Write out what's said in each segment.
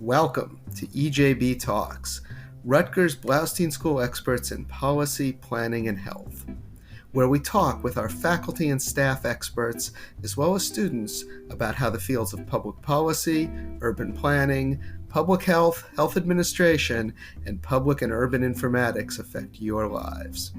Welcome to EJB Talks, Rutgers Blaustein School experts in policy, planning, and health, where we talk with our faculty and staff experts, as well as students, about how the fields of public policy, urban planning, public health, health administration, and public and urban informatics affect your lives.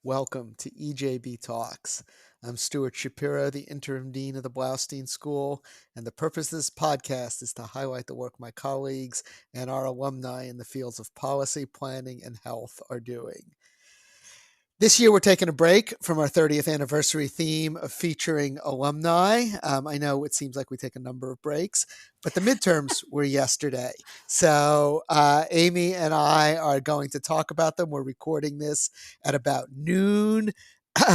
Welcome to EJB Talks. I'm Stuart Shapiro, the interim dean of the Blaustein School, and the purpose of this podcast is to highlight the work my colleagues and our alumni in the fields of policy, planning, and health are doing. This year, we're taking a break from our 30th anniversary theme of featuring alumni. I know it seems like we take a number of breaks, but the midterms were yesterday. So Amy and I are going to talk about them. We're recording this at about noon.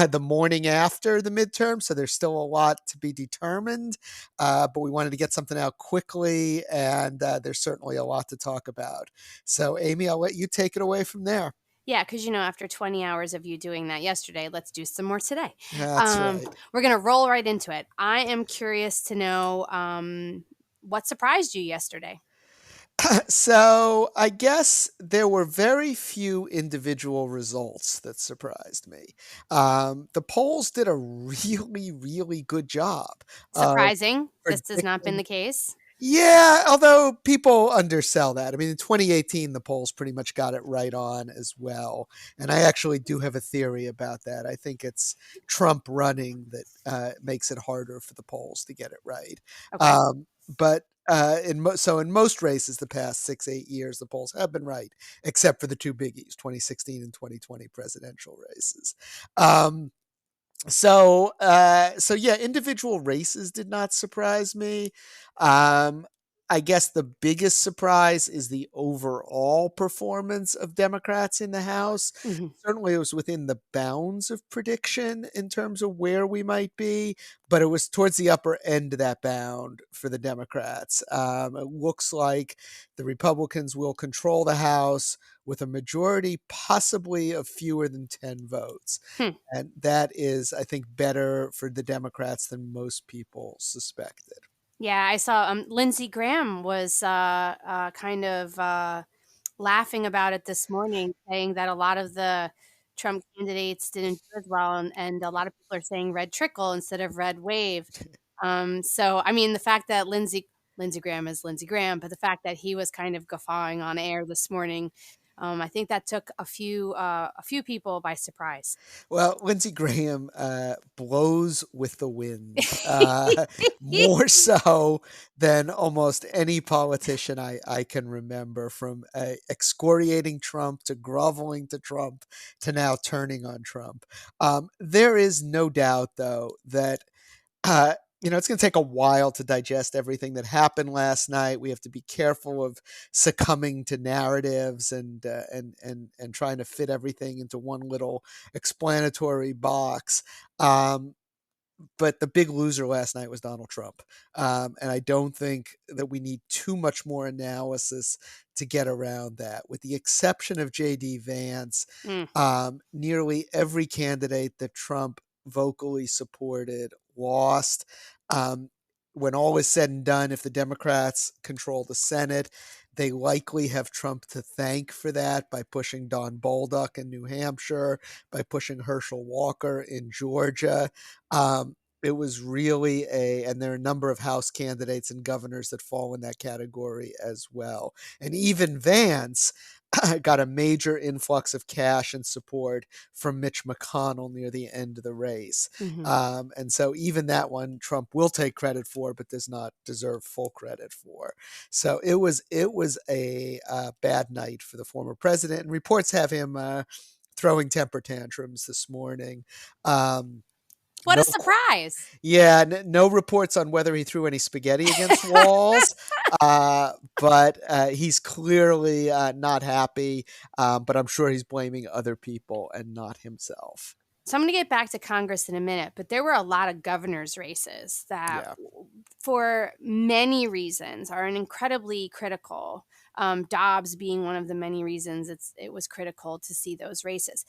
The morning after the midterm, so there's still a lot to be determined, but we wanted to get something out quickly, and there's certainly a lot to talk about. So, Amy, I'll let you take it away from there. Yeah, because, after 20 hours of you doing that yesterday, let's do some more today. That's right. We're going to roll right into it. I am curious to know what surprised you yesterday. So I guess there were very few individual results that surprised me. The polls did a really, really good job. Surprising. This has not been predicting- the case. Yeah, although people undersell that. I mean, in 2018, the polls pretty much got it right on as well. And I actually do have a theory about that. I think it's Trump running that makes it harder for the polls to get it right. Okay. But in most races the past 6-8 years, the polls have been right, except for the two biggies, 2016 and 2020 presidential races. So yeah, individual races did not surprise me. I guess the biggest surprise is the overall performance of Democrats in the House. Mm-hmm. Certainly it was within the bounds of prediction in terms of where we might be, but it was towards the upper end of that bound for the Democrats. It looks like the Republicans will control the House with a majority possibly of fewer than 10 votes. And that is, I think, better for the Democrats than most people suspected. Yeah, I saw Lindsey Graham was kind of laughing about it this morning, saying that a lot of the Trump candidates didn't do as well, and a lot of people are saying red trickle instead of red wave. So, I mean, the fact that Lindsey Graham is Lindsey Graham, but the fact that he was kind of guffawing on air this morning, I think that took a few people by surprise. Well, Lindsey Graham blows with the wind more so than almost any politician I can remember, from excoriating Trump to groveling to Trump to now turning on Trump. There is no doubt, though, that it's going to take a while to digest everything that happened last night. We have to be careful of succumbing to narratives and trying to fit everything into one little explanatory box. But the big loser last night was Donald Trump. And I don't think that we need too much more analysis to get around that. With the exception of J.D. Vance, nearly every candidate that Trump vocally supported lost. When all is said and done, if the Democrats control the Senate, they likely have Trump to thank for that by pushing Don Bolduc in New Hampshire, by pushing Herschel Walker in Georgia. It was really and there are a number of House candidates and governors that fall in that category as well. And even Vance got a major influx of cash and support from Mitch McConnell near the end of the race. Mm-hmm. And so even that one, Trump will take credit for, but does not deserve full credit for. So it was a bad night for the former president. And reports have him throwing temper tantrums this morning. What a surprise. Yeah, no reports on whether he threw any spaghetti against walls, but he's clearly not happy, but I'm sure he's blaming other people and not himself. So I'm going to get back to Congress in a minute, but there were a lot of governor's races that, for many reasons, are incredibly critical. Dobbs being one of the many reasons it was critical to see those races.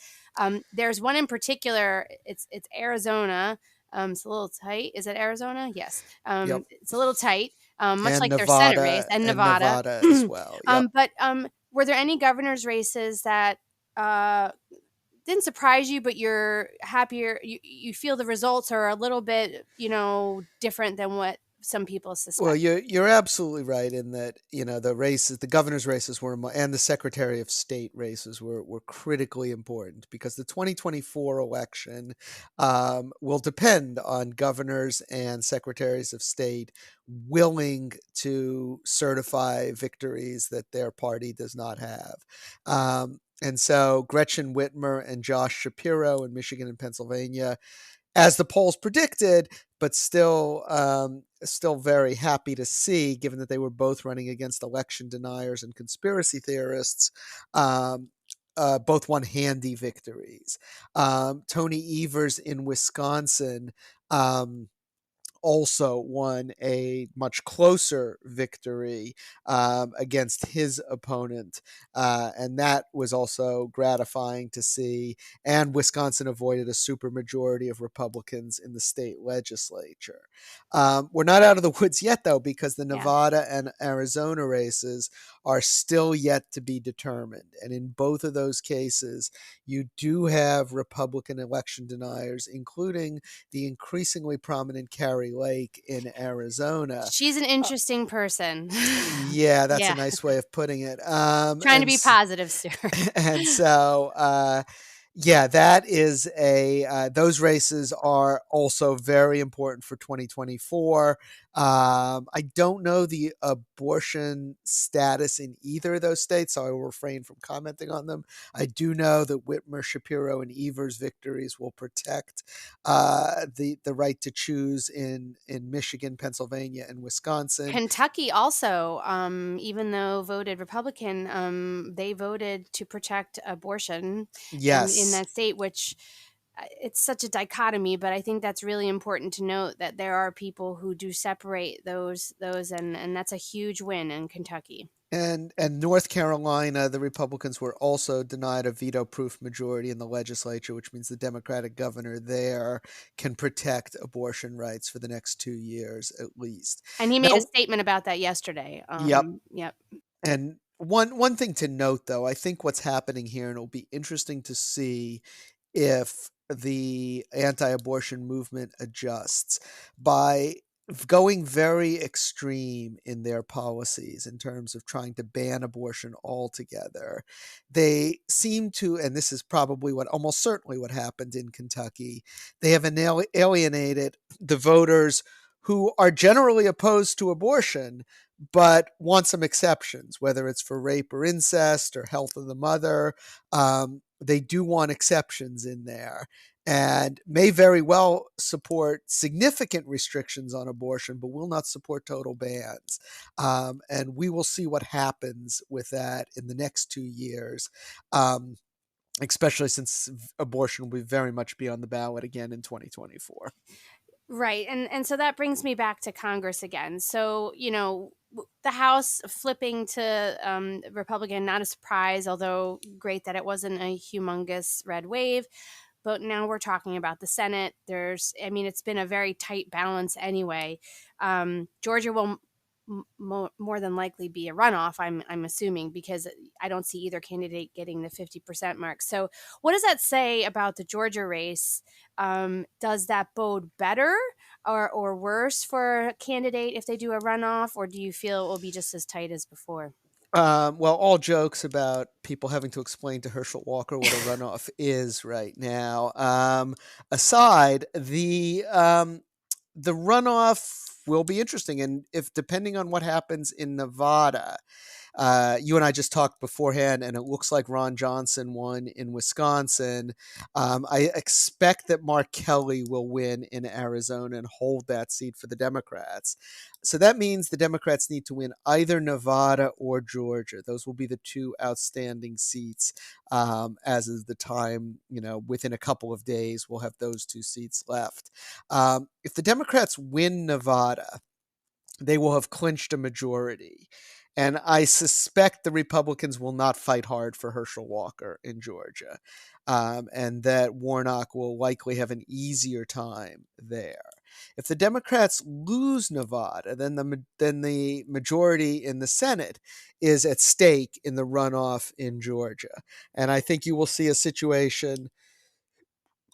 There's one in particular. It's Arizona. It's a little tight. Is it Arizona? Yes. Yep. It's a little tight, much And like their Senate race, Nevada and and Nevada. Nevada as well. Yep. But were there any governor's races that uh, didn't surprise you, but you're happier? You feel the results are a little bit, different than what some people Well, suspect. you're absolutely right in that, the races, the governor's races and the Secretary of State races were critically important because the 2024 election will depend on governors and secretaries of state willing to certify victories that their party does not have. And so Gretchen Whitmer and Josh Shapiro in Michigan and Pennsylvania, as the polls predicted, but still very happy to see, given that they were both running against election deniers and conspiracy theorists. Both won handy victories. Tony Evers in Wisconsin also won a much closer victory against his opponent. And that was also gratifying to see. And Wisconsin avoided a supermajority of Republicans in the state legislature. We're not out of the woods yet, though, because the Yeah. Nevada and Arizona races are still yet to be determined. And in both of those cases, you do have Republican election deniers, including the increasingly prominent Carrie Lake in Arizona. She's an interesting person. Yeah, that's a Yeah. nice way of putting it. Trying to be positive, sir. And so, yeah, that is those races are also very important for 2024. I don't know the abortion status in either of those states, so I will refrain from commenting on them. I do know that Whitmer, Shapiro, and Evers' victories will protect the right to choose in Michigan, Pennsylvania, and Wisconsin. Kentucky also, even though voted Republican, they voted to protect abortion in Yes. that state, which it's such a dichotomy. But I think that's really important to note that there are people who do separate those, and that's a huge win in Kentucky. And North Carolina, the Republicans were also denied a veto-proof majority in the legislature, which means the Democratic governor there can protect abortion rights for the next 2 years at least. And he made a Now, statement about that yesterday. yep. Yep. And one thing to note, though, I think what's happening here, and it'll be interesting to see if the anti-abortion movement adjusts by going very extreme in their policies in terms of trying to ban abortion altogether. They seem to, and this is probably what almost certainly what happened in Kentucky, they have alienated the voters who are generally opposed to abortion but want some exceptions, whether it's for rape or incest or health of the mother. They do want exceptions in there and may very well support significant restrictions on abortion, but will not support total bans. And we will see what happens with that in the next 2 years, especially since abortion will very much be on the ballot again in 2024. Right. And so that brings me back to Congress again. So, the House flipping to Republican, not a surprise, although great that it wasn't a humongous red wave. But now we're talking about the Senate. It's been a very tight balance anyway. Georgia will more than likely be a runoff. I'm assuming, because I don't see either candidate getting the 50% mark. So, what does that say about the Georgia race? Does that bode better or worse for a candidate if they do a runoff, or do you feel it will be just as tight as before? Well, all jokes about people having to explain to Herschel Walker what a runoff is right now aside, the runoff will be interesting, and if depending on what happens in Nevada, you and I just talked beforehand, and it looks like Ron Johnson won in Wisconsin. I expect that Mark Kelly will win in Arizona and hold that seat for the Democrats. So that means the Democrats need to win either Nevada or Georgia. Those will be the two outstanding seats as of the time, within a couple of days, we'll have those two seats left. If the Democrats win Nevada, they will have clinched a majority. And I suspect the Republicans will not fight hard for Herschel Walker in Georgia, and that Warnock will likely have an easier time there. If the Democrats lose Nevada, then the majority in the Senate is at stake in the runoff in Georgia, and I think you will see a situation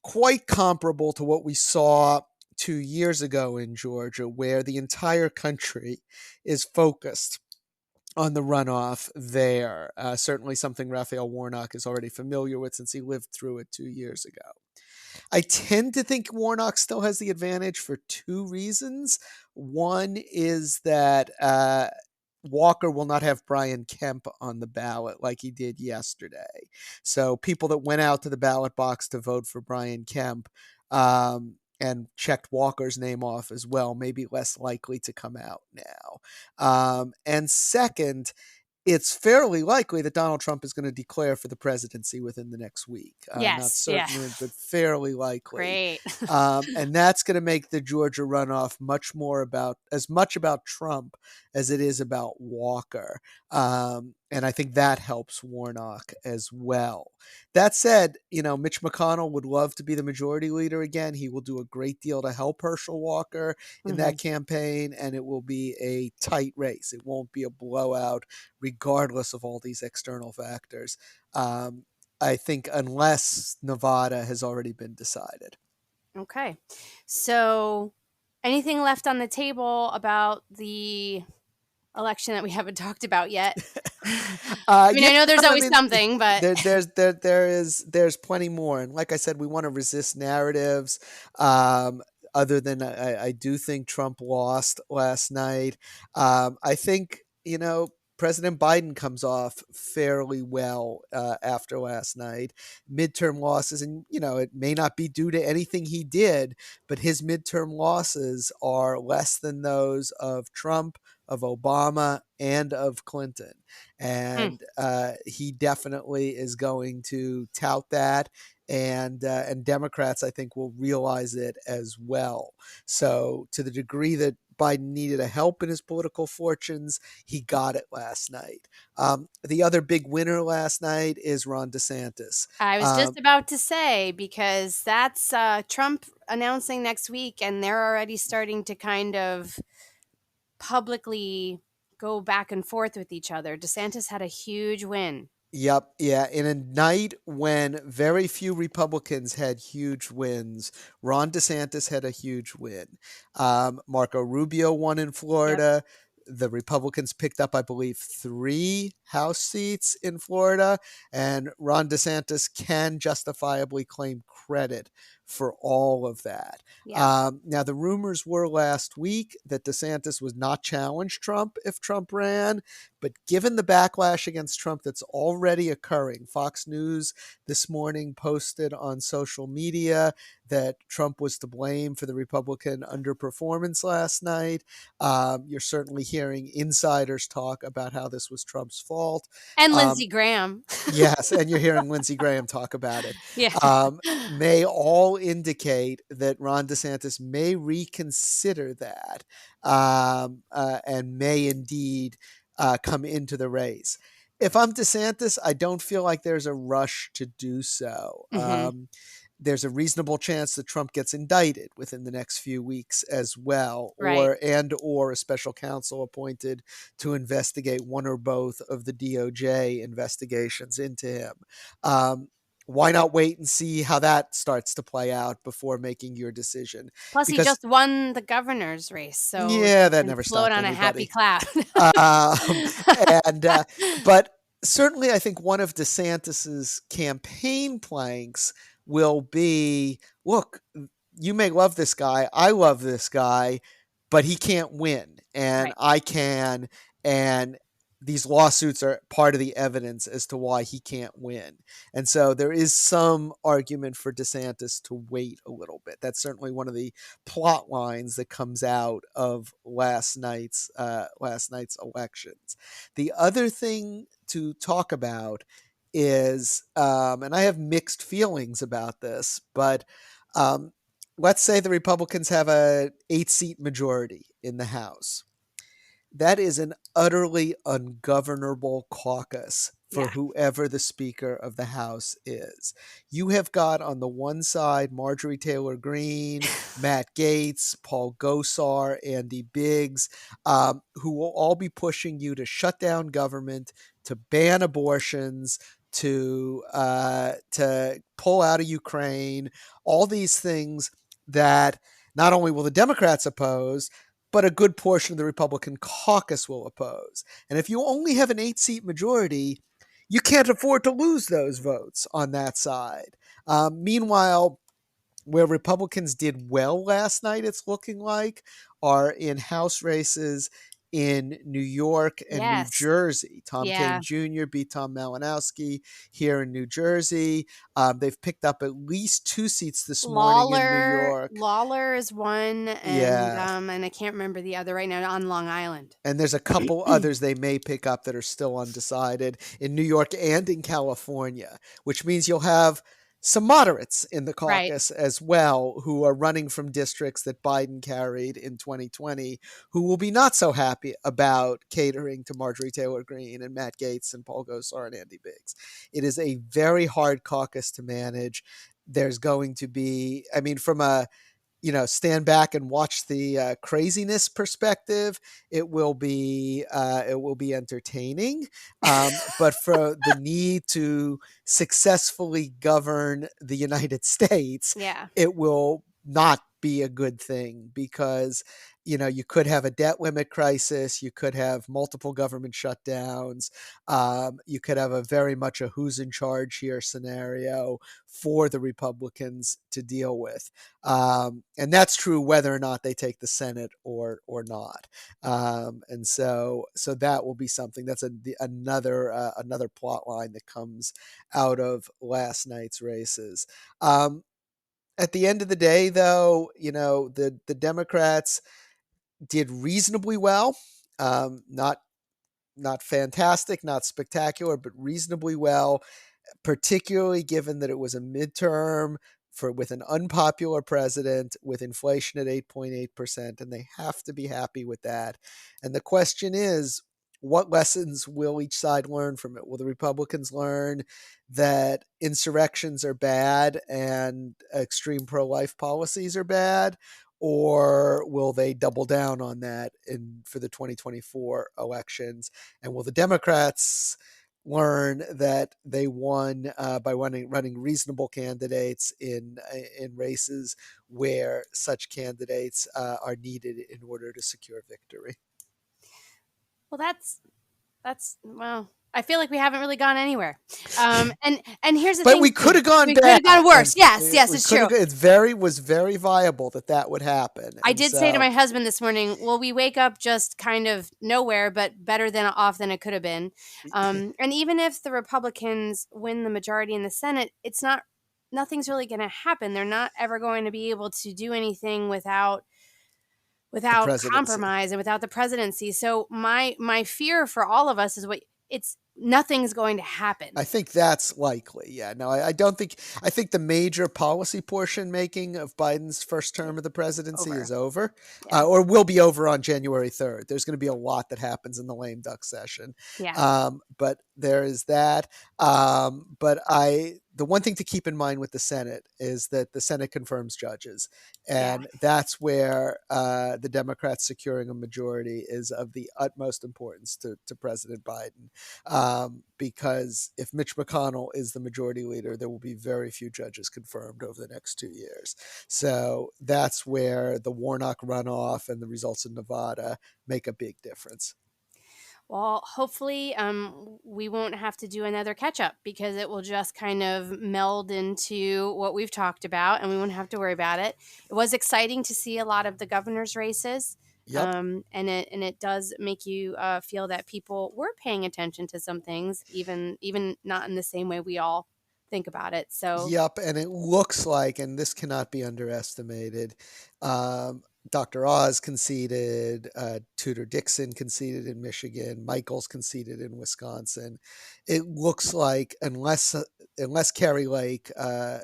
quite comparable to what we saw 2 years ago in Georgia, where the entire country is focused on the runoff there. Certainly something Raphael Warnock is already familiar with since he lived through it 2 years ago. I tend to think Warnock still has the advantage for two reasons. One is that Walker will not have Brian Kemp on the ballot like he did yesterday. So people that went out to the ballot box to vote for Brian Kemp and checked Walker's name off as well may be less likely to come out now. And second, it's fairly likely that Donald Trump is going to declare for the presidency within the next week. Not Yes, yeah. certain, but fairly likely. Great. And that's going to make the Georgia runoff as much about Trump as it is about Walker. And I think that helps Warnock as well. That said, Mitch McConnell would love to be the majority leader again. He will do a great deal to help Herschel Walker in Mhm. that campaign, and it will be a tight race. It won't be a blowout, regardless of all these external factors. I think unless Nevada has already been decided. Okay. So, anything left on the table about the election that we haven't talked about yet? I mean, Yeah, I know there's I always mean, something, but there's plenty more, and like I said, we want to resist narratives. Um, Other than I do think Trump lost last night. I think President Biden comes off fairly well after last night. Midterm losses, and it may not be due to anything he did, but his midterm losses are less than those of Trump, of Obama, and of Clinton. hmm, And he definitely is going to tout that, and Democrats, I think, will realize it as well. So, to the degree that Biden needed a help in his political fortunes, he got it last night. The other big winner last night is Ron DeSantis. I was just Um, about to say because that's Trump announcing next week, and they're already starting to kind of publicly go back and forth with each other. DeSantis had a huge win. Yep. Yeah. In a night when very few Republicans had huge wins, Ron DeSantis had a huge win. Marco Rubio won in Yep. Florida. The Republicans picked up, I believe, 3 House seats in Florida, and Ron DeSantis can justifiably claim credit for all of that. Yeah. Now, the rumors were last week that DeSantis would not challenge Trump if Trump ran. But given the backlash against Trump that's already occurring, Fox News this morning posted on social media that Trump was to blame for the Republican underperformance last night. You're certainly hearing insiders talk about how this was Trump's fault. And Um, Lindsey Graham. yes, and you're hearing Lindsey Graham talk about it. Yeah. May all indicate that Ron DeSantis may reconsider that, and may indeed come into the race. If I'm DeSantis, I don't feel like there's a rush to do so. Hmm. There's a reasonable chance that Trump gets indicted within the next few weeks as well, Right. or a special counsel appointed to investigate one or both of the DOJ investigations into him. Um, why not wait and see how that starts to play out before making your decision? Plus, he Because just won the governor's race, so yeah, you that can never float stopped on a happy anybody. cloud. Um, and but certainly, I think one of DeSantis's campaign planks will be: look, you may love this guy, I love this guy, but he can't win, and Right. I can, and these lawsuits are part of the evidence as to why he can't win. And so there is some argument for DeSantis to wait a little bit. That's certainly one of the plot lines that comes out of last night's elections. The other thing to talk about is, and I have mixed feelings about this, but um, let's say the Republicans have a 8-seat majority in the House. that is an utterly ungovernable caucus for Yeah. whoever the Speaker of the House is. You have got on the one side Marjorie Taylor Greene, Matt Gaetz, Paul Gosar, Andy Biggs, who will all be pushing you to shut down government, to ban abortions, to pull out of Ukraine, all these things that not only will the Democrats oppose, but a good portion of the Republican caucus will oppose. And if you only have an 8 seat majority, you can't afford to lose those votes on that side. Meanwhile, where Republicans did well last night, it's looking like, are in House races in New York and New Yes. Jersey. Tom Kean Yeah. Jr. beat Tom Malinowski here in New Jersey. They've picked up at least 2 seats this morning in New York. Lawler is one, Yeah. and I can't remember the other right now on Long Island. And there's a couple others they may pick up that are still undecided in New York and in California, which means you'll have some moderates in the Right. caucus as well who are running from districts that Biden carried in 2020, who will be not so happy about catering to Marjorie Taylor Greene and Matt Gaetz and Paul Gosar and Andy Biggs. It is a very hard caucus to manage. There's going to be, I mean, from a stand back and watch the craziness perspective, it will be entertaining. But for the need to successfully govern the United States, Yeah. it will not be a good thing because you could have a debt limit crisis, you could have multiple government shutdowns, you could have a very much a who's in charge here scenario for the Republicans to deal with. And that's true whether or not they take the Senate or not. And so that will be something that's another plot line that comes out of last night's races. At the end of the day, though, the Democrats did reasonably well. Not fantastic, not spectacular, but reasonably well, particularly given that it was a midterm with an unpopular president with inflation at 8.8%, and they have to be happy with that. And the question is, what lessons will each side learn from it? Will the Republicans learn that insurrections are bad and extreme pro-life policies are bad? Or will they double down on that for the 2024 elections? And will the Democrats learn that they won by running reasonable candidates in races where such candidates are needed in order to secure victory? Well, well, I feel like we haven't really gone anywhere. And here's the But thing we could too. have gone We could bad, have gone and worse. Yes, yes, we it's could true. have. Was very viable that would happen, I and did say to so my husband this morning, "Well, we wake up just kind of nowhere, but better than off than it could have been." And even if the Republicans win the majority in the Senate, nothing's really going to happen. They're not ever going to be able to do anything the without presidency. compromise and without the presidency. So my fear for all of us is it's nothing's going to happen. I think that's likely. Yeah. No, I don't think. I think the major policy portion making of Biden's first term of the presidency Over. is over, Yeah. or will be over on January 3rd. There's going to be a lot that happens in the lame duck session, Yeah. but there is that. But the one thing to keep in mind with the Senate is that the Senate confirms judges, Yeah. and that's where the Democrats securing a majority is of the utmost importance to President Biden, because if Mitch McConnell is the majority leader, there will be very few judges confirmed over the next 2 years. So that's where the Warnock runoff and the results in Nevada make a big difference. Well, hopefully, we won't have to do another catch up because it will just kind of meld into what we've talked about and we won't have to worry about it. It was exciting to see a lot of the governor's races. Yep. And it does make you feel that people were paying attention to some things, even not in the same way we all think about it. So Yep. And it looks like, and this cannot be underestimated, Dr. Oz conceded, Tudor Dixon conceded in Michigan, Michaels conceded in Wisconsin. It looks like unless Kerry Lake,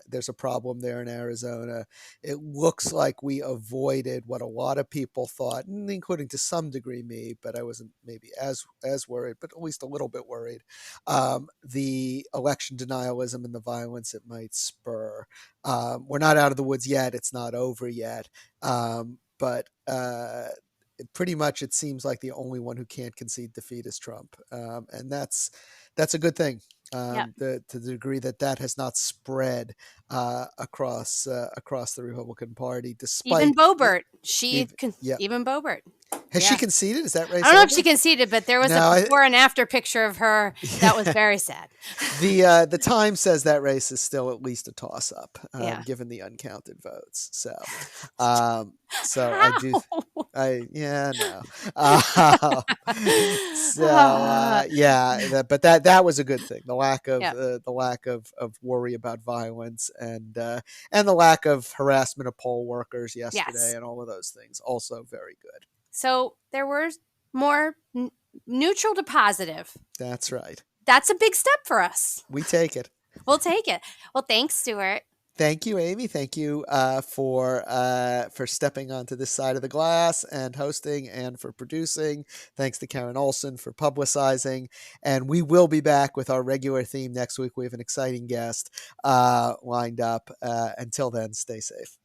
there's a problem there in Arizona. It looks like we avoided what a lot of people thought, including to some degree me, but I wasn't maybe as worried, but at least a little bit worried. The election denialism and the violence it might spur. We're not out of the woods yet. It's not over yet. But pretty much it seems like the only one who can't concede defeat is Trump, and that's a good thing. Yep. To the degree that that has not spread across the Republican Party, Even despite Boebert, yeah, even Boebert. has she Yeah. conceded? Is that I race don't know if she over? conceded, but there was a No, before and after picture of her that was very sad. the Times says that race is still at least a toss up, Yeah. given the uncounted votes. So I do. How? Yeah, no. Uh, yeah, but that was a good thing. Yeah. The lack of worry about violence and the lack of harassment of poll workers yesterday Yes. and all of those things also very good. So there were more neutral to positive. That's right. That's a big step for us. We take it. We'll take it. Well, thanks, Stuart. Thank you, Amy. Thank you for stepping onto this side of the glass and hosting and for producing. Thanks to Karen Olson for publicizing. And we will be back with our regular theme next week. We have an exciting guest lined up. Until then, stay safe.